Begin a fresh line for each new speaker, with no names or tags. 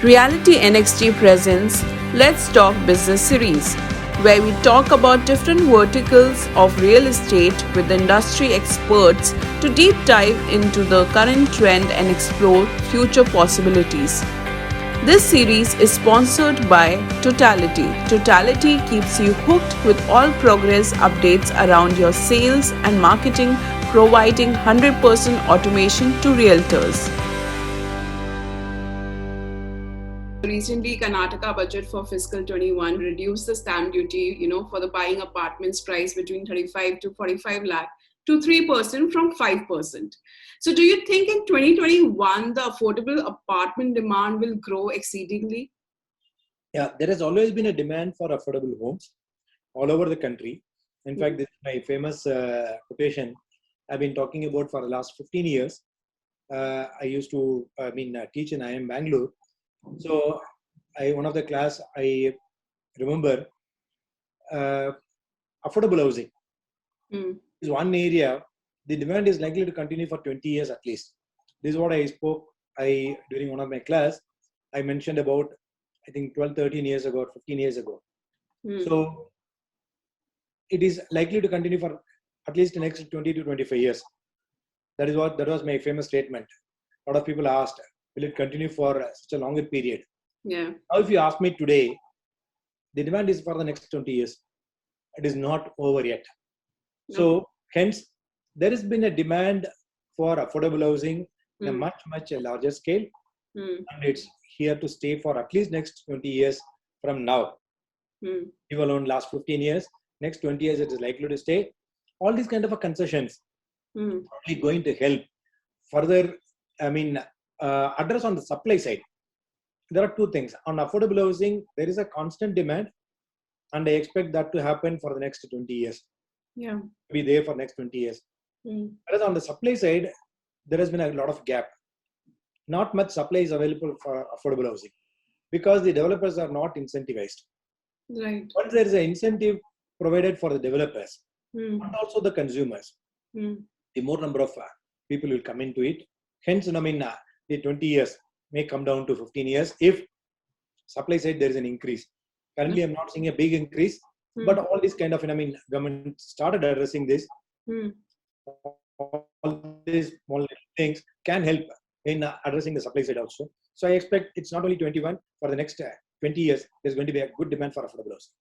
RealtyNXT presents Let's Talk Business series, where we talk about different verticals of real estate with industry experts to deep dive into the current trend and explore future possibilities. This series is sponsored by Totality. Totality keeps you hooked with all progress updates around your sales and marketing, providing 100% automation to realtors. Recently, Karnataka budget for fiscal 21 reduced the stamp duty, for the buying apartments price between 35 to 45 lakh to 3% from 5%. So do you think in 2021, the affordable apartment demand will grow exceedingly?
Yeah, there has always been a demand for affordable homes all over the country. In fact, this is my famous quotation I've been talking about for the last 15 years. I used to, teach in IIM Bangalore. So, one of the class I remember affordable housing is one area. The demand is likely to continue for 20 years at least. This is what I spoke. During one of my class, I mentioned about I think 12, 13 years ago, 15 years ago. So it is likely to continue for at least the next 20 to 25 years. That was my famous statement. A lot of people asked, will it continue for such a longer period?
Yeah.
Now, if you ask me today, the demand is for the next 20 years. It is not over yet. So hence, there has been a demand for affordable housing in a much, much larger scale. And it's here to stay for at least next 20 years from now. Even alone last 15 years, next 20 years it is likely to stay. All these kind of concessions probably going to help further, address on the supply side. There are two things. On affordable housing, there is a constant demand, and I expect that to happen for the next 20 years.
Yeah.
Be there for next 20 years. Whereas on the supply side, there has been a lot of gap. Not much supply is available for affordable housing because the developers are not incentivized.
Right.
Once there is an incentive provided for the developers and also the consumers, the more number of people will come into it. Hence, the 20 years may come down to 15 years if supply side there is an increase. Currently, I'm not seeing a big increase, but all these kind of, government started addressing this. All these small things can help in addressing the supply side also. So I expect it's not only 21, for the next 20 years, there's going to be a good demand for affordable housing.